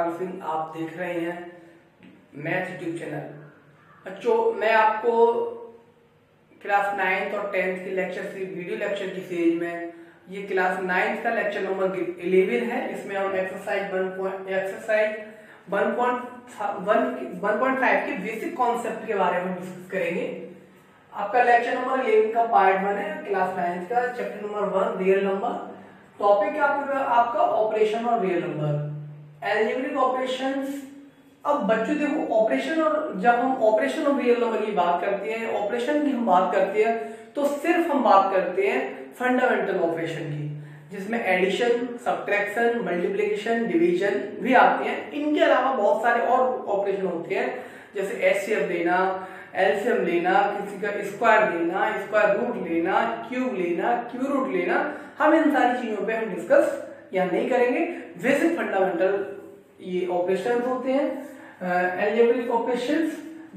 सतपाल सिंह, आप देख रहे हैं मैथ यूट्यूब चैनल। बच्चों, मैं आपको क्लास 9th और 10th की वीडियो लेक्चर की सीरीज में ये क्लास 9th का लेक्चर नंबर 11 है। इसमें हम एक्सरसाइज 1.5 के बेसिक कॉन्सेप्ट के बारे में डिस्कस करेंगे। आपका लेक्चर नंबर 11 का पार्ट 1 है, क्लास 9th का chapter number 1 real number. Topic आपका ऑपरेशन और रियल नंबर, अलजेब्रिक ऑपरेशंस। अब बच्चों देखो, ऑपरेशन और जब हम ऑपरेशन और रियल नंबर की बात करते हैं, ऑपरेशन की हम बात करते हैं, तो सिर्फ हम बात करते हैं फंडामेंटल ऑपरेशन की, जिसमें एडिशन, सब्ट्रैक्शन, मल्टीप्लिकेशन, डिवीजन भी आते हैं। इनके अलावा बहुत सारे और ऑपरेशन होते हैं, जैसे एचसीएफ लेना, एलसीएम लेना, किसी का स्क्वायर लेना, स्क्वायर रूट लेना, क्यूब लेना, क्यूब रूट लेना। हम इन सारी चीजों पे हम डिस्कस यहाँ नहीं करेंगे। बेसिक फंडामेंटल ये ऑपरेशंस होते हैं, अलजेब्रिक ऑपरेशंस।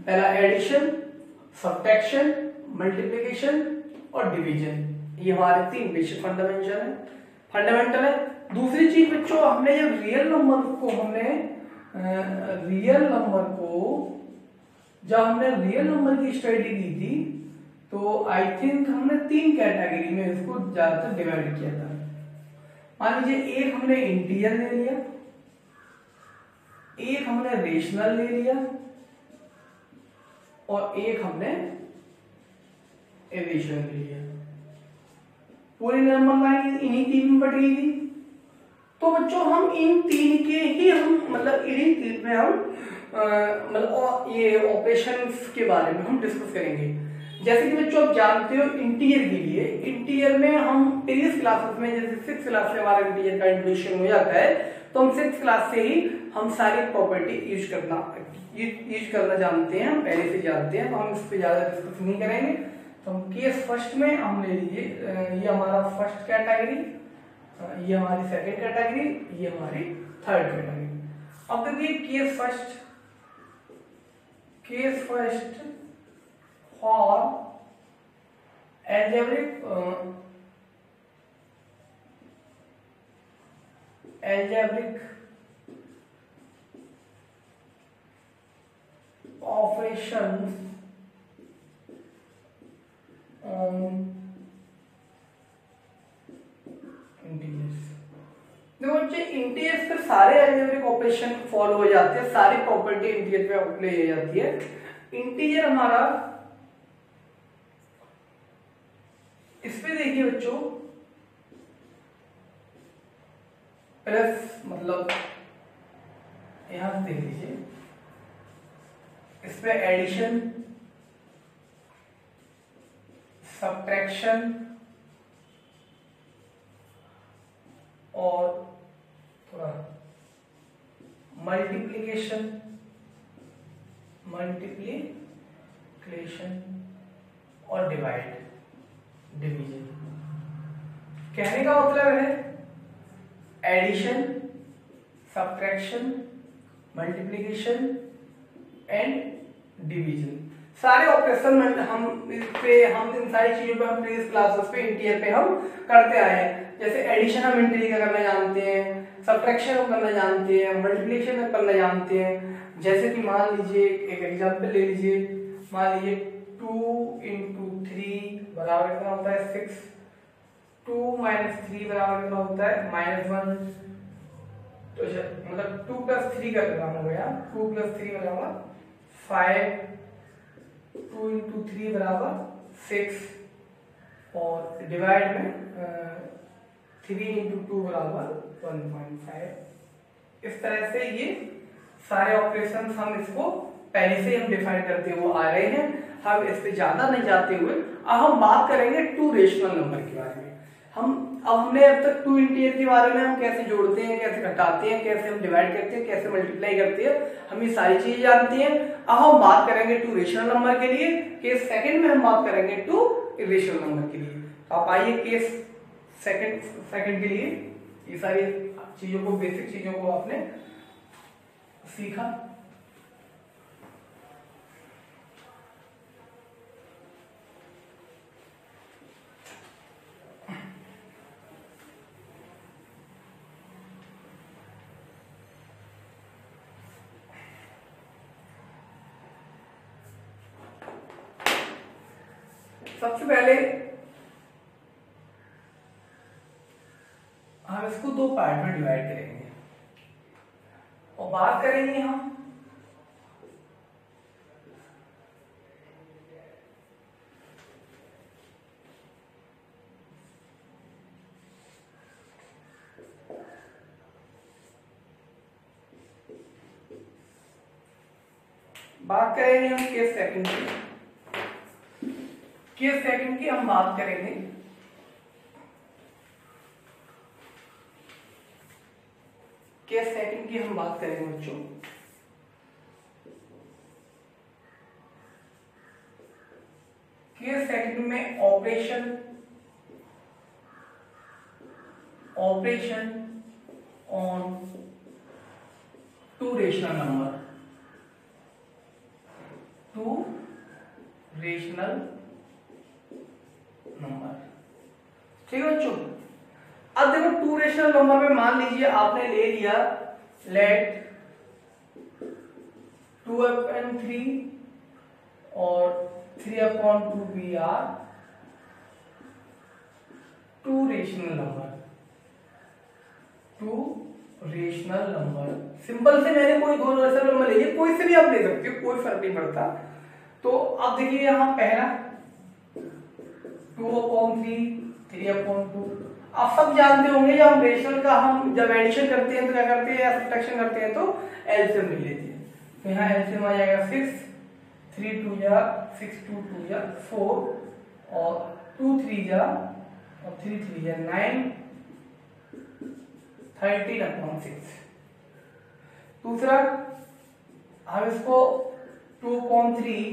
पहला एडिशन, सब्ट्रैक्शन, मल्टीप्लिकेशन और डिवीजन, ये हमारे 3 बेसिक फंडामेंटल है। दूसरी चीज बच्चों, हमने जब रियल नंबर को की स्टडी की थी, तो आई थिंक हमने 3 कैटेगरी में इसको ज्यादातर डिवाइड किया था। मान लीजिए, एक हमने इंटीजर ले लिया, एक हमने रेशनल ले लिया और एक हमने एडिशन ले लिया। पूरी नंबर लाइन इन्हीं 3 में बट गई थी। तो बच्चों, हम इन 3 के ही इन्हीं 3 में हम ये ऑपरेशंस के बारे में हम डिस्कस करेंगे। जैसे कि बच्चों आप जानते हो, इंटीजर में हम प्रीवियस क्लासेस में, जैसे 6th क्लास से हमारा इंटीजर का इंट्रोडक्शन हो जाता है, तो हम 6th क्लास से ही हम सारी प्रॉपर्टी यूज करना जानते हैं, हम पहले से जानते हैं, तो हम इस पे ज्यादा डिस्कस नहीं करेंगे। तो हम केस फर्स्ट में हम ले लीजिए, ये हमारा फर्स्ट कैटेगरी, ये हमारी सेकंड कैटेगरी, ये हमारी थर्ड कैटेगरी। अब देखिए, case first for algebraic operations on integers. देखो बच्चे, इंटीजर्स पे सारे अलजेब्रिक ऑपरेशन फॉलो हो जाते हैं, सारी प्रॉपर्टी इंटीजर पे अप्लाई हो जाती है। इंटीजर हमारा, इस पे देखिए बच्चों, प्लस यहां से देख लीजिए, इस पे एडिशन, सब्ट्रैक्शन और थोड़ा मल्टीप्लिकेशन और डिवीजन। कहने का मतलब है addition, subtraction, multiplication and division, सारे ऑपरेशन हम इन सारी चीजों पे हम प्रीवियस क्लासेस पे इंटीजर पे हम करते आए हैं। जैसे एडिशन हम इंटीजर का करना जानते हैं, सब्ट्रैक्शन हम करना जानते हैं, मल्टीप्लिकेशन हम करना जानते हैं। जैसे कि मान लीजिए, एक एग्जांपल ले लीजिए, मान लीजिए 2 × 3 बराबर कितना होता है 6, 2 - 3 बराबर कितना होता है -1। तो मतलब 2 + 3 का काम हो गया, 2 + 3 बराबर 5, 2 × 3 बराबर 6 और डिवाइड में 3 × 2 बराबर 1.5। इस तरह से ये सारे ऑपरेशन हम इसको पहले से हम डिफाइन करते हुए आ रहे हैं। हम इस पे ज्यादा नहीं जाते हुए अब हम बात करेंगे 2 रेशनल नंबर के बारे में। हमने अब तक 2 इंटीजर के बारे में हम कैसे जोड़ते हैं, कैसे घटाते हैं, कैसे हम डिवाइड करते हैं, कैसे मल्टीप्लाई करते हैं, हम ये सारी चीजें जानते हैं। अब हम बात करेंगे 2 रेशनल नंबर के लिए। केस सेकंड में हम बात करेंगे 2 इरेशनल नंबर के लिए। तो आप आइए केस सेकंड के लिए, ये सारी चीजों को, बेसिक चीजों को आपने सीखा। सबसे पहले हम इसको दो पार्ट में डिवाइड करेंगे और बात करेंगे हम केस सेकंड की। केस सेकंड की हम बात करेंगे। केस सेकंड की हम बात करेंगे बच्चों। केस सेकंड में operation on two rational number, ठीक है बच्चों। अब देखो टू रेशनल नंबर में मान लीजिए आपने ले लिया लेट 2/3 और 3/2 be are two rational number. Simple से मैंने कोई दो रेशनल नंबर ले लिए, कोई से भी आप ले सकते हो, कोई फर्क नहीं पड़ता। तो अब देखिए यहां पहला 2/3 3/2। आप सब जानते होंगे जब हम रेशनल का हम जब एडिशन करते हैं तो क्या करते हैं या सब्ट्रैक्शन करते हैं तो एलसीएम ले लेते हैं। तो यहाँ एलसीएम आ जाएगा 6, 3 2 जा 6, 2 2 जा 4 और 2 3 जा और 3 3 जा 9, 13/6। दूसरा हम इसको 2/3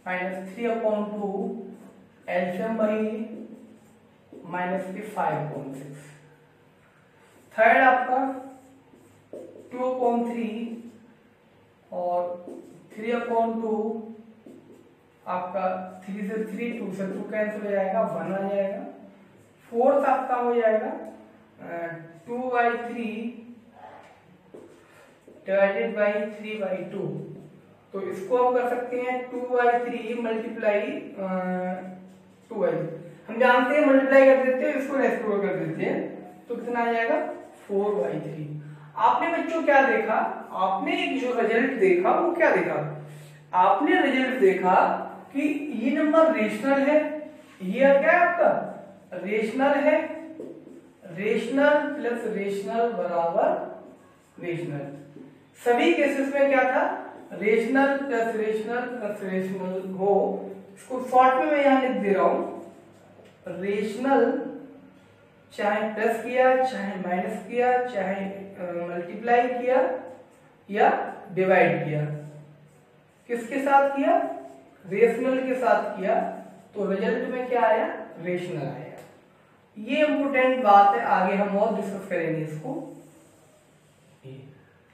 माइनस 3/2 एलसीएम बनेगी माइनस की 5/6। थर्ड आपका 2/3 और 3/2 आपका 3 से 3 2 से 2 कैंसिल हो जाएगा, 1 आ जाएगा। फोर्थ आपका हो जाएगा 2/3 डिवाइडेड बाई 3/2। तो इसको हम कर सकते हैं 2/3 मल्टीप्लाई 2/3। हम जानते हैं मल्टीप्लाई कर देते हैं, इसको रेस्टोर कर देते हैं, तो कितना आ जाएगा 4/3। आपने बच्चों क्या देखा, आपने एक जो रिजल्ट देखा वो क्या देखा, आपने रिजल्ट देखा कि ये नंबर रेशनल है। ये क्या है आपका रेशनल है, रेशनल प्लस रेशनल बराबर रेशनल। सभी केसेस में क्या था, rational plus rational plus rational हो। इसको शॉर्ट में मैं यहां लिख दे रहा हूं, रेशनल चाहे प्लस किया चाहे माइनस किया चाहे मल्टीप्लाई किया या डिवाइड किया, किसके साथ किया, रेशनल के साथ किया, तो रिजल्ट में क्या आया, रेशनल आया। ये इंपोर्टेंट बात है, आगे हम और डिस्कस करेंगे इसको।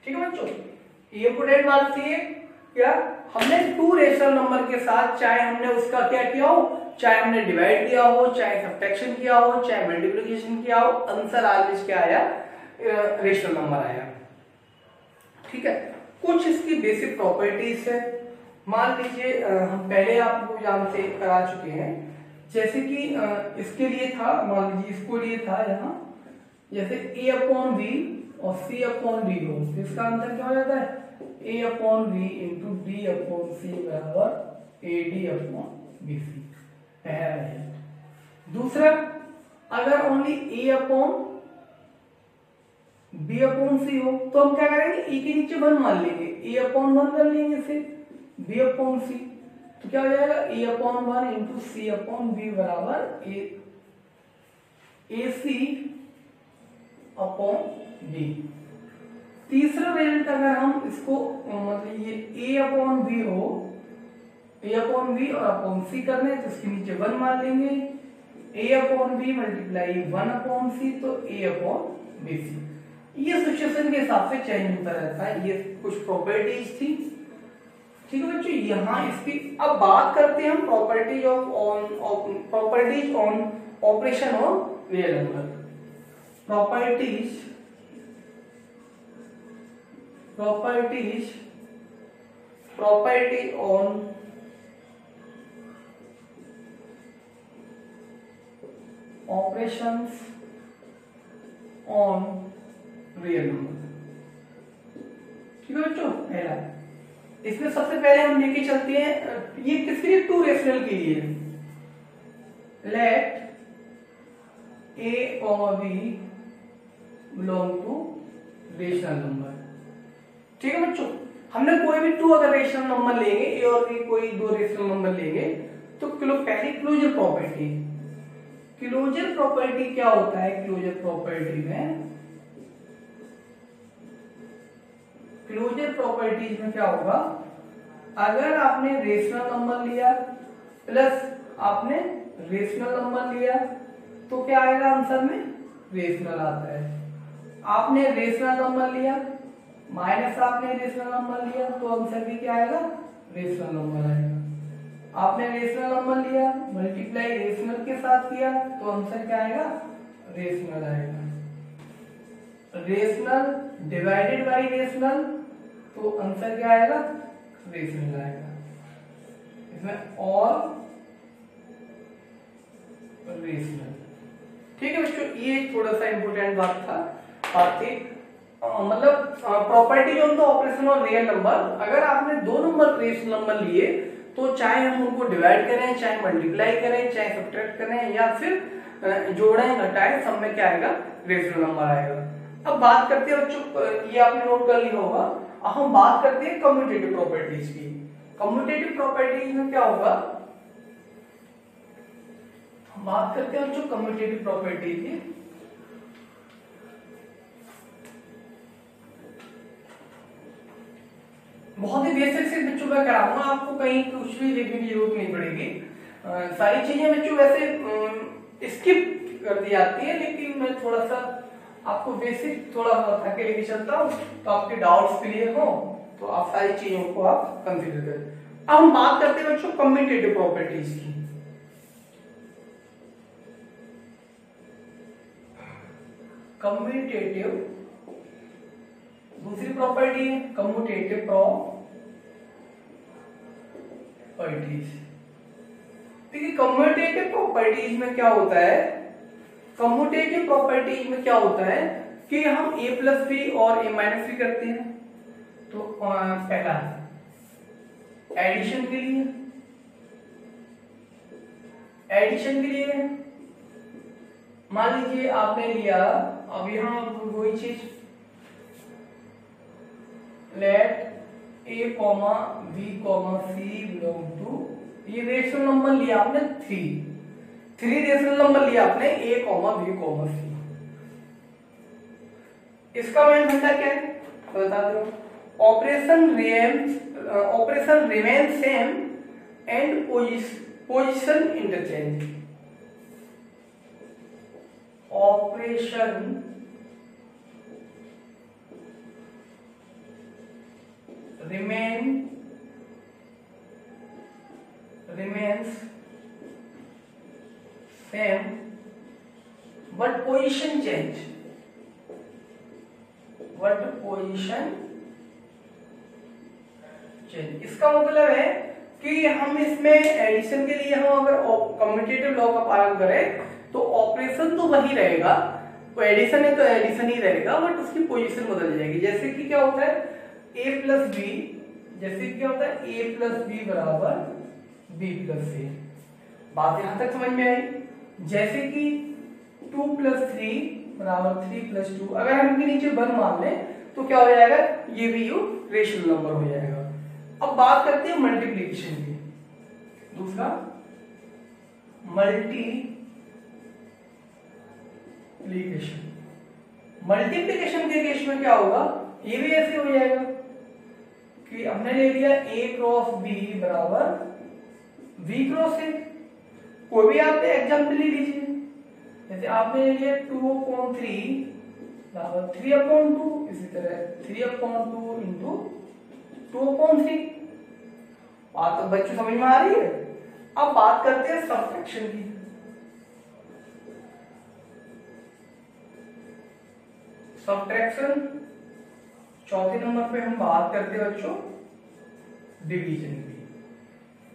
ठीक है बच्चों, ये इंपोर्टेंट बात थी क्या, हमने टू रेशनल नंबर के साथ चाहे हमने उसका क्या किया हो, चाहे हमने डिवाइड किया हो, चाहे सब्ट्रैक्शन किया हो, चाहे मल्टीप्लिकेशन किया हो, आंसर ऑलवेज क्या आया, रेशनल नंबर आया। ठीक है, कुछ इसकी बेसिक प्रॉपर्टीज है। मान लीजिए हम पहले आपको जानते करा चुके हैं, जैसे कि इसके लिए था, मान लीजिए इसको लिए था यहाँ जैसे a/v और c/d हो, तो इसका आंसर क्या हो जाता है a/v इंटू d/c बराबर ad/bc। पहला रिजल्ट। दूसरा, अगर ओनली a/b/c हो तो हम क्या करेंगे, e के नीचे 1 मान लेंगे, a/1 कर लेंगे, इसे b/c, तो क्या हो जाएगा a/1 इंटू c/b बराबर ac/d। तीसरा रिजल्ट अगर हम इसको मतलब ये a/v हो, a/v और c करने तो इसके नीचे 1 मान लेंगे, a/v मल्टीप्लाई 1/c तो a/bc। ये सिचुएशन के हिसाब से चेंज होता रहता है, ये कुछ प्रॉपर्टीज थी। ठीक है बच्चों, यहाँ इसकी अब बात करते हैं हम properties on operation on real number. Property on operations on real number. ठीक है बच्चों, पहला इसमें सबसे पहले हम लेके चलते हैं, ये किसके लिए, टू रेशनल के लिए। Let A comma B belong to rational number. ठीक है बच्चों, हमने कोई भी टू अगर रेशनल नंबर लेंगे, ए और बी कोई दो रेशनल नंबर लेंगे, तो पहली क्लोजर प्रॉपर्टी, क्लोजर प्रॉपर्टी क्या होता है, क्लोजर प्रॉपर्टी में, क्लोजर प्रॉपर्टीज में क्या होगा, अगर आपने रेशनल नंबर लिया प्लस आपने रेशनल नंबर लिया तो क्या आएगा आंसर में, रेशनल आता है। आपने रेशनल नंबर लिया माइनस आपने रेशनल नंबर लिया तो आंसर भी क्या आएगा, रेशनल नंबर आएगा। आपने रेशनल नंबर लिया मल्टीप्लाई रेशनल के साथ किया तो आंसर क्या आएगा, रेशनल आएगा। रेशनल डिवाइडेड बाई रेशनल तो आंसर क्या आएगा, रेशनल आएगा। इसमें और रेशनल। ठीक है बच्चों, ये थोड़ा सा इंपोर्टेंट बात थी, मतलब property of the operation on real number. अगर आपने दो नंबर रेशनल नंबर लिए तो चाहे हम उनको डिवाइड करें, चाहे मल्टीप्लाई करें, चाहे सब्ट्रैक्ट करें या फिर जोड़ें घटाएं, सब में क्या आएगा, रेशनल नंबर आएगा। अब बात करते हैं बच्चों, ये आपने नोट कर लिया होगा, अब हम बात करते हैं कम्यूटेटिव प्रॉपर्टीज की। कम्यूटेटिव प्रॉपर्टीज में क्या होगा, हम बात करते हैं बच्चों कम्यूटेटिव प्रॉपर्टी की। बहुत ही बेसिक से बच्चों मैं कराऊंगा, आपको कहीं कुछ भी लिखने की जरूरत नहीं पड़ेगी। सारी चीजें बच्चों वैसे स्किप कर दी जाती है, लेकिन मैं थोड़ा सा आपको बेसिक थोड़ा बता के लेके चलता हूँ तो आपके डाउट्स क्लियर हो, तो आप सारी चीजों को आप कंसीडर करें। अब हम बात करते हैं बच्चों कम्यूटेटिव प्रॉपर्टीज की। कम्यूटेटिव दूसरी प्रॉपर्टी है कम्यूटेटिव प्रॉपर्टीज। देखिए कम्यूटेटिव प्रॉपर्टीज में क्या होता है, कम्यूटेटिव प्रॉपर्टीज में क्या होता है कि हम a प्लस बी और a माइनस बी करते हैं। तो पहला एडिशन के लिए, एडिशन के लिए मान लीजिए आपने लिया, अब यहां वही चीज let a comma b comma c belong to, ये रेशनल नंबर लिया आपने थ्री रेशनल नंबर लिया आपने a comma b comma c। इसका मेन फंडा क्या है बता दो, operation remain same and position interchange. Operation remains same but position change, इसका मतलब है कि हम इसमें एडिशन के लिए हम अगर कम्यूटेटिव लॉ का पालन करें तो ऑपरेशन तो वही रहेगा, तो एडिशन है तो एडिशन ही रहेगा, बट उसकी पोजीशन बदल जाएगी। जैसे कि क्या होता है a प्लस बी, जैसे क्या होता है a प्लस बी बराबर b प्लस c। बात यहां तक समझ में आई। जैसे कि 2 प्लस 3 बराबर 3 प्लस 2, अगर हम इनके नीचे 1 मान लें तो क्या हो जाएगा, ये भी यू रेशनल नंबर हो जाएगा। अब बात करते हैं मल्टीप्लिकेशन की। दूसरा मल्टीप्लिकेशन के केस में क्या होगा, ये भी ऐसे हो जाएगा कि हमने ले लिया a क्रॉस b बराबर v क्रॉस a। कोई भी आप एग्जाम्पल ले लीजिए, जैसे आपने ले लिया 2/3 बराबर 3/2, इसी तरह 3/2 इंटू 2/3। बात तो बच्चों समझ में आ रही है। अब बात करते हैं सब्ट्रैक्शन की। सब्ट्रैक्शन चौथे नंबर पे हम बात करते हैं बच्चों डिवीजन की।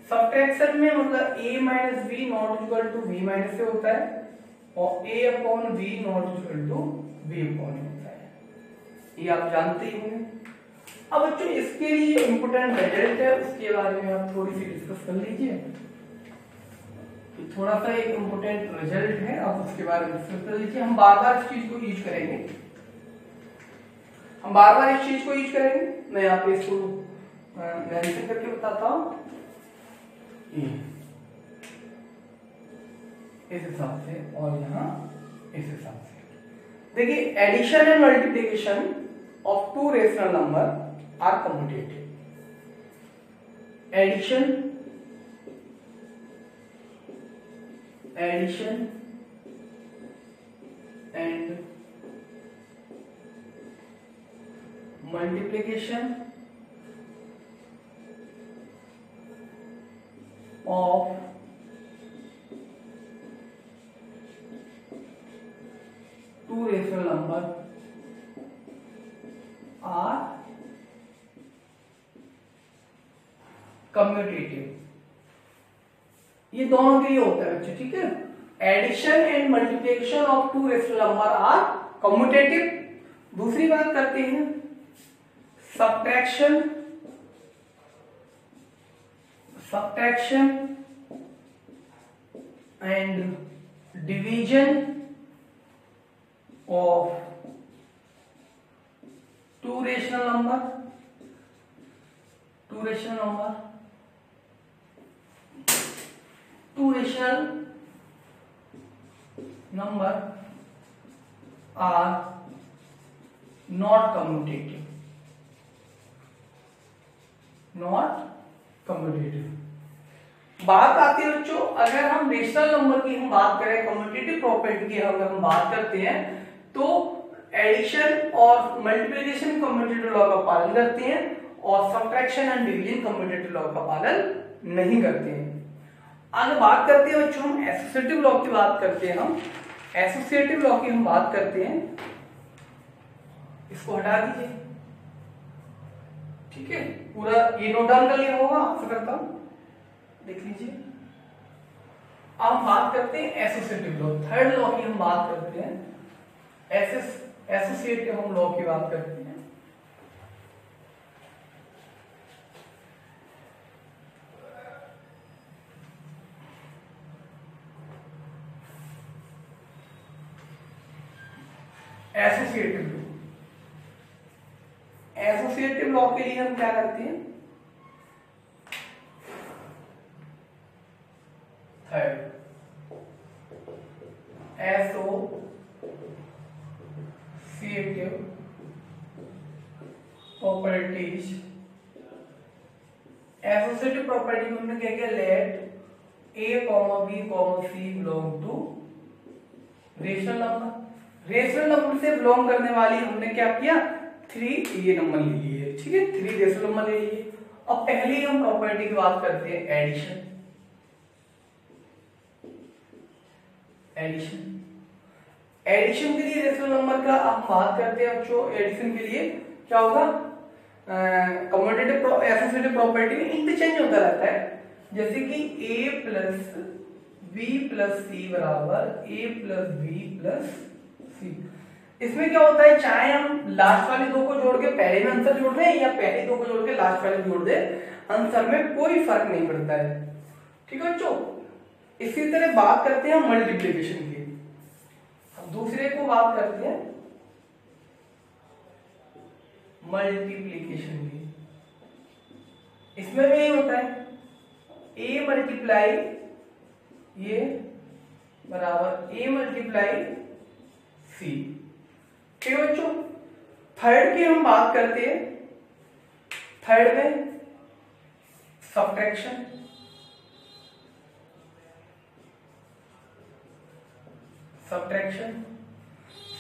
सब्ट्रैक्शन में मतलब a minus B not equal to b minus से होता है, और a upon v not equal to v upon होता है, ये आप जानते ही होंगे। अब बच्चों इसके लिए इंपोर्टेंट रिजल्ट है, उसके बारे में आप थोड़ी सी डिस्कस कर लीजिए। थोड़ा सा एक इंपोर्टेंट रिजल्ट है, आप उसके बारे में डिस्कस कर लीजिए। हम बार बार इस चीज को यूज करेंगे, हम बार बार इस चीज को यूज करेंगे। मैं यहाँ पे इसको मेंशन करके बताता हूँ इस हिसाब से, और यहाँ इस हिसाब से। देखिए addition and multiplication of two rational number are commutative. Addition and multiplication of two rational number are commutative। ये दोनों के लिए होता है बच्चे, ठीक है। Addition and multiplication of two rational number are commutative. दूसरी बात करते हैं subtraction and division of two rational number two rational number are not commutative। बात आती है बच्चों, अगर हम रेशनल नंबर की हम बात करें, कम्यूटेटिव प्रॉपर्टी की अगर हम बात करते हैं, तो एडिशन और मल्टीप्लिकेशन कम्यूटेटिव लॉ का पालन करते हैं और subtraction and division commutative law का पालन नहीं करते हैं। आगे बात करते हैं बच्चों हम एसोसिएटिव लॉ की बात करते हैं। हम एसोसिएटिव लॉ की हम बात करते हैं, इसको हटा दीजिए, ठीक है। पूरा ये नोट डाउन कर लिया होगा, आपसे करता हूं, देख लीजिए। अब हम बात करते हैं एसोसिएटिव लॉ, थर्ड लॉ की हम बात करते हैं। एसोसिएटिव हम लॉ की बात करते हैं। एसोसिएटिव लॉ के लिए हम क्या करते हैं, third associative properties. Associative property में हमने क्या किया, let A comma B comma C belong to rational number. Rational number से बिलोंग करने वाली हमने क्या किया, 3 ये नंबर ले लिए, ठीक है, 3 रेशनल नंबर ले लिए। अब पहली हम प्रॉपर्टी की बात करते हैं एडिशन। एडिशन के लिए रेशनल नंबर का हम बात करते हैं बच्चों। एडिशन के लिए क्या होगा, कम्यूटेटिव एसोसिएटिव प्रॉपर्टी में इंटरचेंज होता रहता है, जैसे कि a प्लस b प्लस सी बराबर a प्लस b प्लस सी। इसमें क्या होता है, चाहे हम लास्ट वाले दो को जोड़ के पहले में आंसर जोड़ दें या पहले दो को जोड़ के लास्ट वाले जोड़ दें, आंसर में कोई फर्क नहीं पड़ता है, ठीक है बच्चों। इसी तरह बात करते हैं मल्टीप्लिकेशन की। अब दूसरे को बात करते हैं मल्टीप्लिकेशन की। इसमें भी यही होता है, a मल्टीप्लाई ये बराबर a मल्टीप्लाई सी, ठीक है बच्चों। थर्ड की हम बात करते हैं, थर्ड में सब्ट्रैक्शन।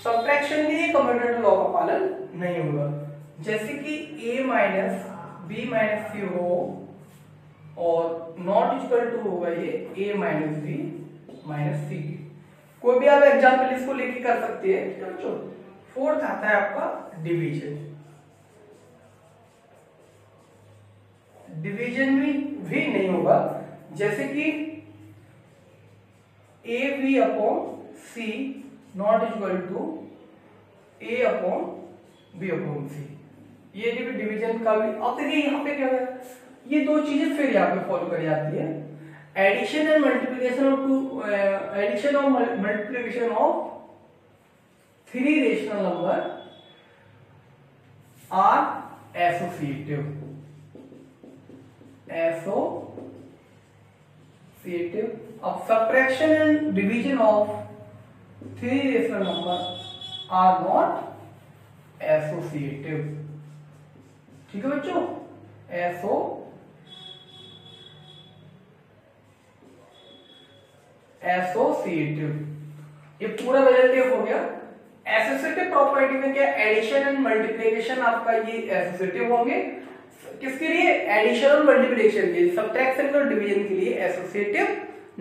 सब्ट्रैक्शन के लिए कम्यूटेटिव लॉ का पालन नहीं होगा, जैसे कि a माइनस बी माइनस सी हो और नॉट इक्वल टू होगा ये a माइनस बी माइनस सी। कोई भी आप एग्जाम्पल इसको लेके कर सकते हैं, ठीक है बच्चों। फोर्थ आता है आपका डिवीजन। डिवीजन भी नहीं होगा, जैसे कि A B upon C not equal to A upon B upon C. ये जो डिवीजन का भी, अब देखिए यहाँ पे क्या है, ये दो चीजें फिर यहाँ पे फॉलो करी जाती है। Addition and multiplication of two, addition और multiplication of three rational number are associative. अब subtraction and division of three rational number are not associative. ठीक है बच्चों, एसोसिएटिव। ये पूरा रिलेटिव हो गया। एसोसिएटिव प्रॉपर्टी में क्या, एडिशन एंड मल्टीप्लिकेशन आपका ये एसोसिएटिव होंगे। किसके लिए, एडिशन और मल्टीप्लिकेशन के लिए। सब्ट्रैक्शन और डिवीजन के लिए एसोसिएटिव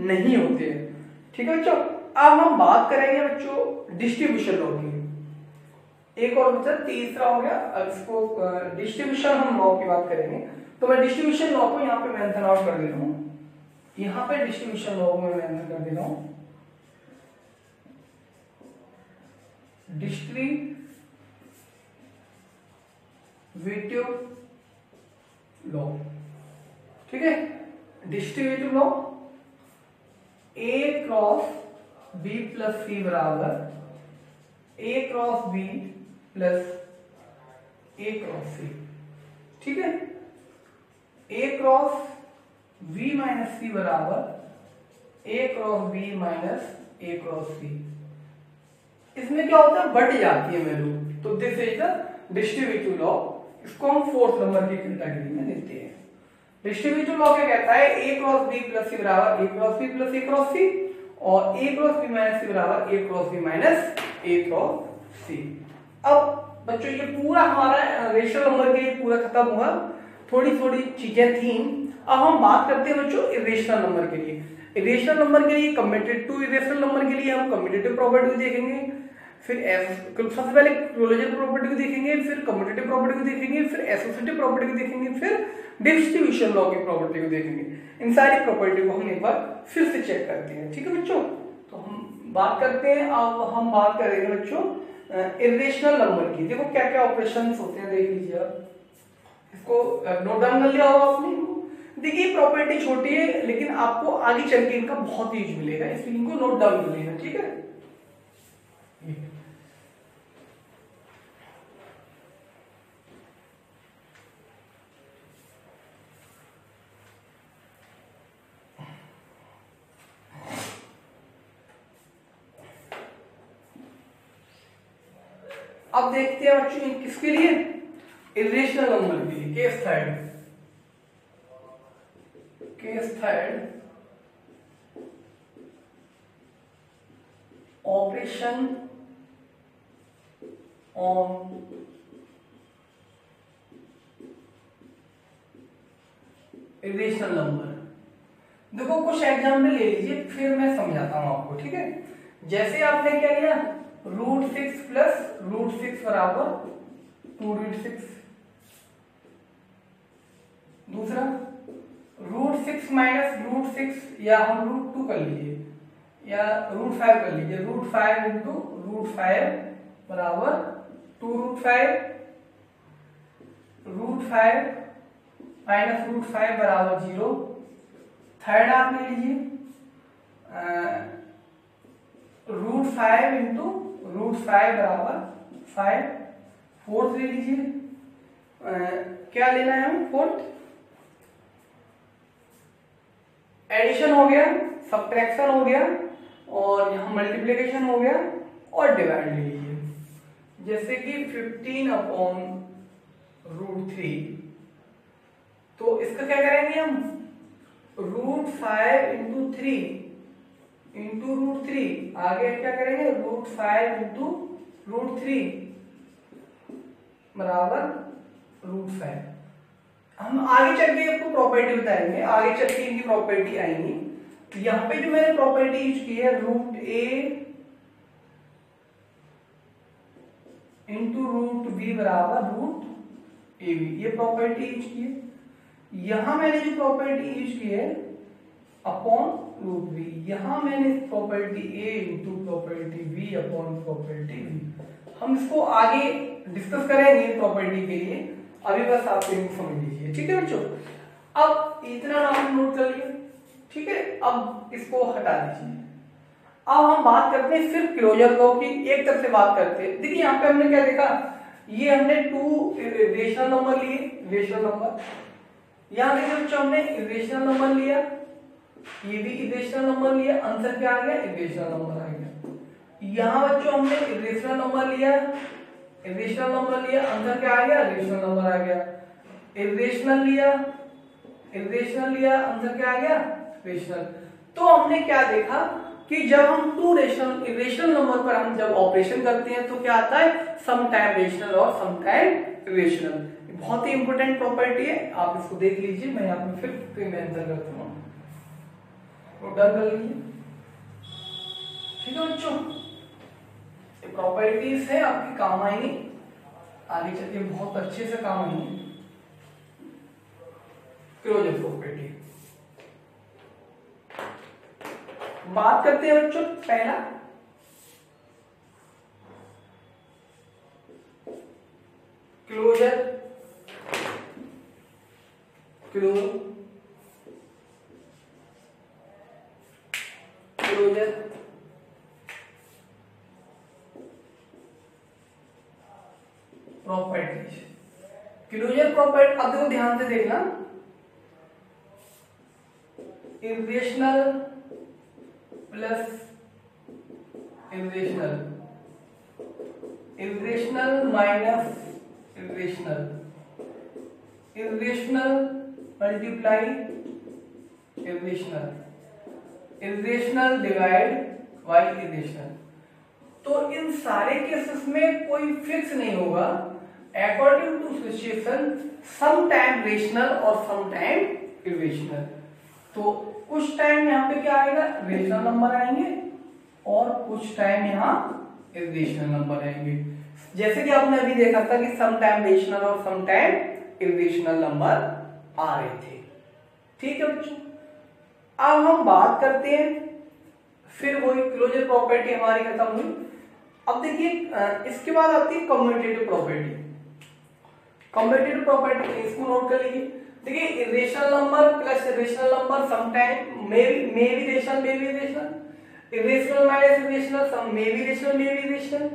नहीं होते हैं। ठीक है बच्चों, अब हम बात करेंगे बच्चों डिस्ट्रीब्यूशन लॉ की। एक और बच्चा तीसरा हो गया। अब इसको डिस्ट्रीब्यूशन हम लॉ की बात करेंगे, तो मैं डिस्ट्रीब्यूशन लॉ को यहाँ पे मेंशन आउट कर दे रहा हूँ। यहाँ पे डिस्ट्रीब्यूशन लॉ में मेंशन कर दे रहा हूँ, डिस्ट्रीब्यूटिव लॉ। ठीक है, डिस्ट्रीब्यूटिव लॉ, ए क्रॉस बी प्लस सी बराबर ए क्रॉस बी प्लस ए क्रॉस सी। ठीक है, ए क्रॉस v माइनस सी बराबर ए क्रॉस बी माइनस ए क्रॉस सी। इसमें क्या होता है, बढ़ जाती है वैल्यू, तो this is the distributive law. इसको हम फोर्थ नंबर की कैटेगरी में देते हैं। डिस्ट्रीब्यूटिव लॉ क्या कहता है, ए क्रॉस बी प्लस सी बराबर ए क्रॉस बी प्लस ए क्रॉस सी, और ए क्रॉस बी माइनस सी बराबर ए क्रॉस बी माइनस ए क्रॉस सी। अब बच्चों ये पूरा हमारा रेशनल नंबर के लिए पूरा खत्म हुआ। थोड़ी थोड़ी चीजें थी। अब हम बात करते हैं बच्चों इरेशनल नंबर के लिए। इरेशनल नंबर के लिए, कम्यूटेटिव इरेशनल नंबर के लिए हम कम्यूटेटिव प्रॉपर्टी देखेंगे, फिर सबसे पहले क्लोजर प्रॉपर्टी को देखेंगे, फिर कम्यूटेटिव प्रॉपर्टी को देखेंगे, फिर एसोसिएटिव प्रॉपर्टी को देखेंगे, फिर डिस्ट्रीब्यूशन लॉ की प्रॉपर्टी को देखेंगे। इन सारी प्रॉपर्टी को हम एक बार फिर से चेक करते हैं। ठीक है बच्चों, तो हम बात करते हैं। अब हम बात करेंगे बच्चों इरेशनल नंबर की। देखो क्या क्या ऑपरेशंस होते हैं, देख लीजिए आप। इसको नोट डाउन कर लिया होगा आपने। देखिए प्रॉपर्टी छोटी है, लेकिन आपको आगे चल के इनका बहुत यूज मिलेगा, इसलिए इनको नोट डाउन कर लेना। ठीक है, अब देखते हैं बच्चों किसके लिए, इरेशनल नंबर के लिए। Case third, operation on irrational number. देखो कुछ एग्जाम्पल ले लीजिए, फिर मैं समझाता हूं आपको। ठीक है, जैसे आपने क्या लिया, √6 प्लस √6 बराबर 2√6। दूसरा √6 माइनस √6, या हम √2 कर लीजिए, या √5 कर लीजिए। √5 इंटू √5 बराबर 2√5, √5 माइनस √5 बराबर 0। थर्ड आप ले लीजिए, √5 इंटू √5 बराबर 5। फोर्थ ले लीजिए, क्या लेना है हम, फोर्थ एडिशन हो गया, सब्ट्रैक्शन हो गया, और यहाँ मल्टीप्लिकेशन हो गया, और डिवाइड ले लीजिए। जैसे कि 15 अपॉन √3, तो इसका क्या करेंगे हम, √5 इंटू 3 इंटू √3, आगे क्या करेंगे, √5 इंटू √3 बराबर √5। हम आगे चल के आपको प्रॉपर्टी बताएंगे, आगे चल के इनकी प्रॉपर्टी आएंगी। तो यहाँ पे जो मैंने प्रॉपर्टी यूज की है, √a इंटू √b बराबर √ab, ये प्रॉपर्टी यूज की है। यहां मैंने जो प्रॉपर्टी यूज की है, अपॉन रूट वी। यहां मैंने property A into property V upon property V. हम इसको आगे डिस्कस करेंगे प्रॉपर्टी के लिए, अभी बस आप इनको समझ लीजिए, ठीक है बच्चों। अब इतना नाम नोट कर लिया, ठीक है। अब इसको हटा दीजिए। अब हम बात करते हैं सिर्फ क्लोजर लॉ की, एक तरफ से बात करते हैं। देखिए यहाँ पे हमने क्या देखा, ये हमने 2 इरेशनल नंबर लिए, इरेशनल नंबर। यहाँ देखिए बच्चों हमने इरेशनल नंबर लिया, ये भी इरेशनल नंबर लिया, आंसर क्या आ गया, इरेशनल नंबर आ गया। यहाँ बच्चों हमने इरेशनल नंबर लिया, इरेशनल नंबर लिया, आंसर क्या आ गया, इरेशनल नंबर आ गया। इरेशनल लिया, इरेशनल लिया, आंसर क्या आ गया, रेशनल। तो हमने क्या देखा कि जब हम 2 रेशनल इरेशनल नंबर पर हम जब ऑपरेशन करते हैं तो क्या आता है, सम टाइम रेशनल और सम टाइम इरेशनल। बहुत ही इंपॉर्टेंट प्रॉपर्टी है, आप इसको देख लीजिए। मैं यहाँ पे फिर मेंशन करता हूँ, नोट डाउन कर लीजिए, ठीक है बच्चों। ये प्रॉपर्टीज है, आपकी काम आएंगी आगे चल के, बहुत अच्छे से काम आएंगी। क्लोजर प्रॉपर्टी बात करते हैं बच्चों। पहला closure, closure properties. Closure property, अब देखो ध्यान से देखना, irrational plus irrational, irrational minus irrational, irrational multiply irrational, irrational divide by irrational. तो इन सारे केसेस में कोई फिक्स नहीं होगा, according to situation, some time rational और सम टाइम इरेशनल। तो कुछ टाइम यहाँ पे क्या आएगा, रेशनल नंबर आएंगे और कुछ टाइम यहाँ इरेशनल नंबर आएंगे। जैसे कि आपने अभी देखा था कि सम टाइम रेशनल और सम टाइम इरेशनल नंबर आ रहे थे, ठीक है बच्चों। अब हम बात करते हैं, फिर वही क्लोजर प्रॉपर्टी हमारी खत्म हुई। अब देखिए इसके बाद आती है कम्यूटेटिव प्रॉपर्टी। कम्यूटेटिव प्रॉपर्टी इसको नोट कर लीजिए। देखिए irrational number plus irrational number some time may be rational, may be rational, irrational minus irrational, some may be rational, may be rational,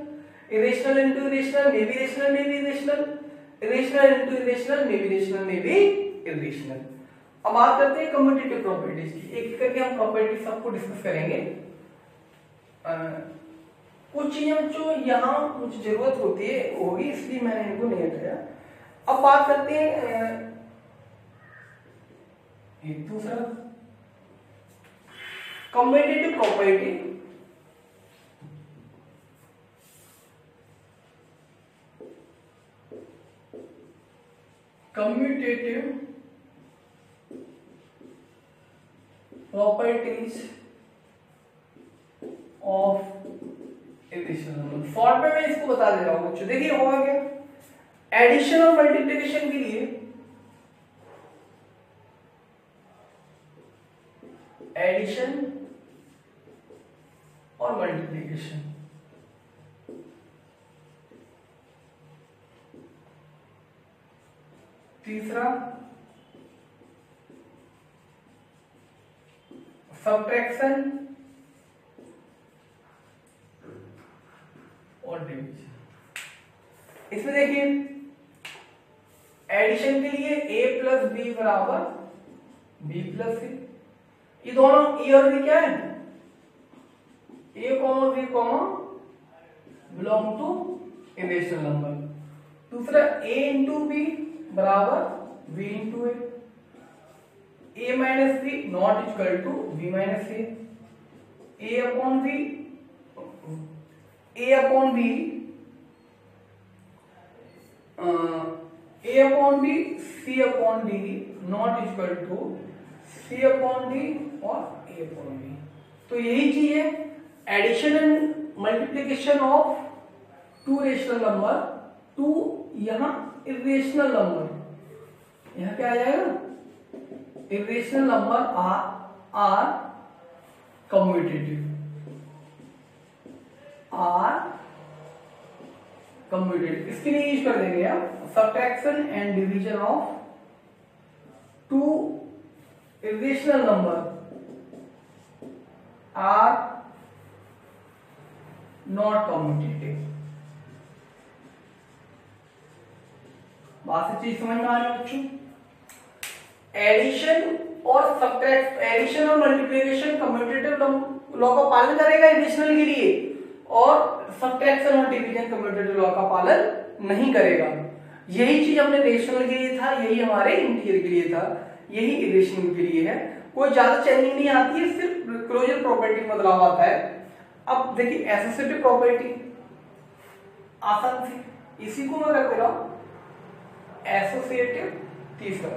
irrational into irrational, may be rational, may be irrational, irrational into irrational, may be rational, may be irrational. अब बात करते हैं commutative properties की, एक एक करके हम property सबको डिस्कस करेंगे। कुछ चीजें जो यहाँ मुझे जरूरत होती है होगी, इसलिए मैंने इनको नहीं हटाया। अब बात करते हैं एक दूसरा commutative property. Commutative properties of addition number. Short में मैं इसको बता दे रहा हूं बच्चों। देखिए होगा क्या, एडिशन और मल्टीप्लिकेशन के लिए एडिशन और मल्टीप्लिकेशन, तीसरा सबट्रैक्शन और डिवीजन। इसमें देखिए एडिशन के लिए a प्लस बी बराबर b प्लस सी। ये दोनों ए और बी क्या है, a comma b comma belong to irrational number. दूसरा a इंटू बी बराबर b into a minus B not equal to b minus a upon b, a upon b, a upon b, c upon d not equal to c upon d और a upon b। तो यही चीज है, addition and multiplication of two rational number two यहां irrational number, यहां क्या आ जाएगा, irrational number are commutative, are commutative. इसके लिए यूज कर देंगे आप subtraction and division of two irrational number are not commutative. बात से चीज समझ में आ रही है बच्चों? एडिशन और सब्ट्रैक्शन, एडिशन और मल्टीप्लिकेशन कम्यूटेटिव लॉ का पालन करेगा इरेशनल के लिए, और सब्ट्रैक्शन और डिवीजन कम्यूटेटिव लॉ का पालन नहीं करेगा। यही चीज हमने रेशनल के लिए था, यही हमारे इंटीजर के लिए था, यही इरेशनल के लिए है। कोई ज्यादा चेंजिंग नहीं आती है, सिर्फ क्लोजर प्रॉपर्टी में बदलाव आता है। अब देखिए एसोसिएटिव प्रॉपर्टी आसान सी, इसी को मैं कर दे रहा हूं एसोसिएटिव। तीसरा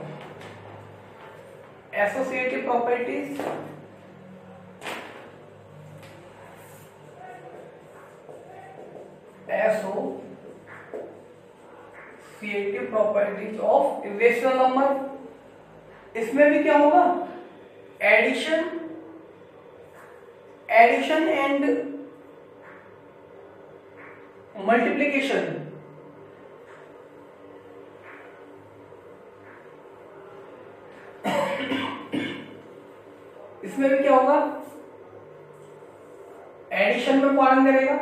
associative properties, associative properties of irrational number. इसमें भी क्या होगा? Addition and multiplication. इसमें भी क्या होगा? एडिशन में पालन करेगा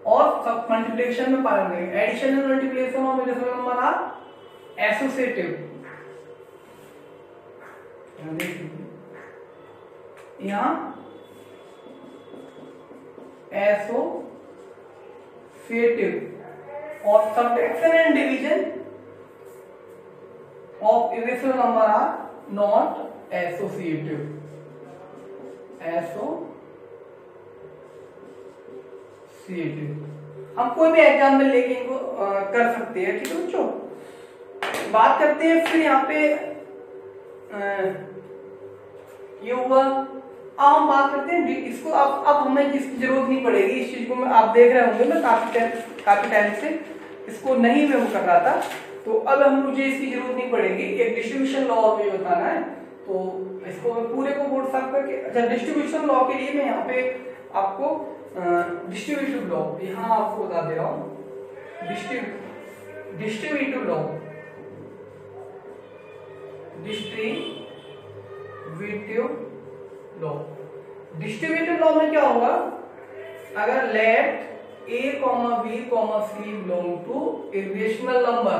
और मल्टीप्लिकेशन में पालन करेगा। Addition and multiplication of irrational number are associative. यहां एसोसिएटिव और subtraction and division of irrational number are not associative. हम कोई भी एग्जाम्पल लेके इनको कर सकते हैं, ठीक है बच्चों। बात करते हैं फिर यहाँ पे ये हुआ। अब हम बात करते हैं इसको, अब हमें इसकी जरूरत नहीं पड़ेगी। इस चीज को मैं, आप देख रहे होंगे मैं काफी टाइम से इसको नहीं मैं कर रहा था, तो अब मुझे इसकी जरूरत नहीं पड़ेगी। एक डिस्ट्रीब्यूशन लॉ मुझे बताना है, तो इसको मैं पूरे को बोर्ड साफ करके, अच्छा डिस्ट्रीब्यूशन लॉ के लिए मैं यहाँ पे आपको डिस्ट्रीब्यूटिव लॉ यहाँ आपको बता दे रहा हूँ। डिस्ट्रीब्यूटिव लॉ, डिस्ट्रीब्यूटिव लॉ में क्या होगा? अगर let a, b, c belong to irrational number,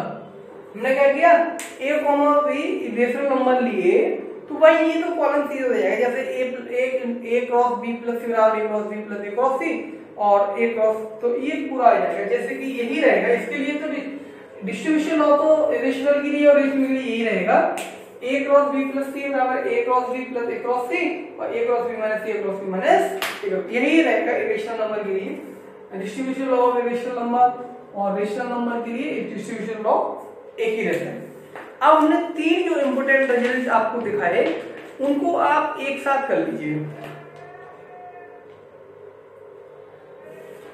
हमने क्या किया? a, b इरेशनल नंबर लिए, तो भाई ये तो कॉलम सीरीज हो जाएगा। जैसे a cross b plus c बराबर a cross b plus a cross c और a क्रॉस, तो ये पूरा आ जाएगा। जैसे कि यही रहेगा इसके लिए, तो डिस्ट्रीब्यूशन लॉ तो इरेशनल के लिए और रेशनल के लिए यही रहेगा। a cross b plus c बराबर a cross b plus a cross c और a cross b minus c, a cross b minus, यही रहेगा इरेशनल नंबर के लिए। Distribution law of irrational number और रेशनल नंबर के लिए डिस्ट्रीब्यूशन लॉ एक ही रहता है। अब हमने तीन जो इंपोर्टेंट रिजल्ट आपको दिखाए, उनको आप एक साथ कर लीजिए।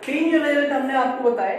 तीन जो रिजल्ट हमने आपको बताए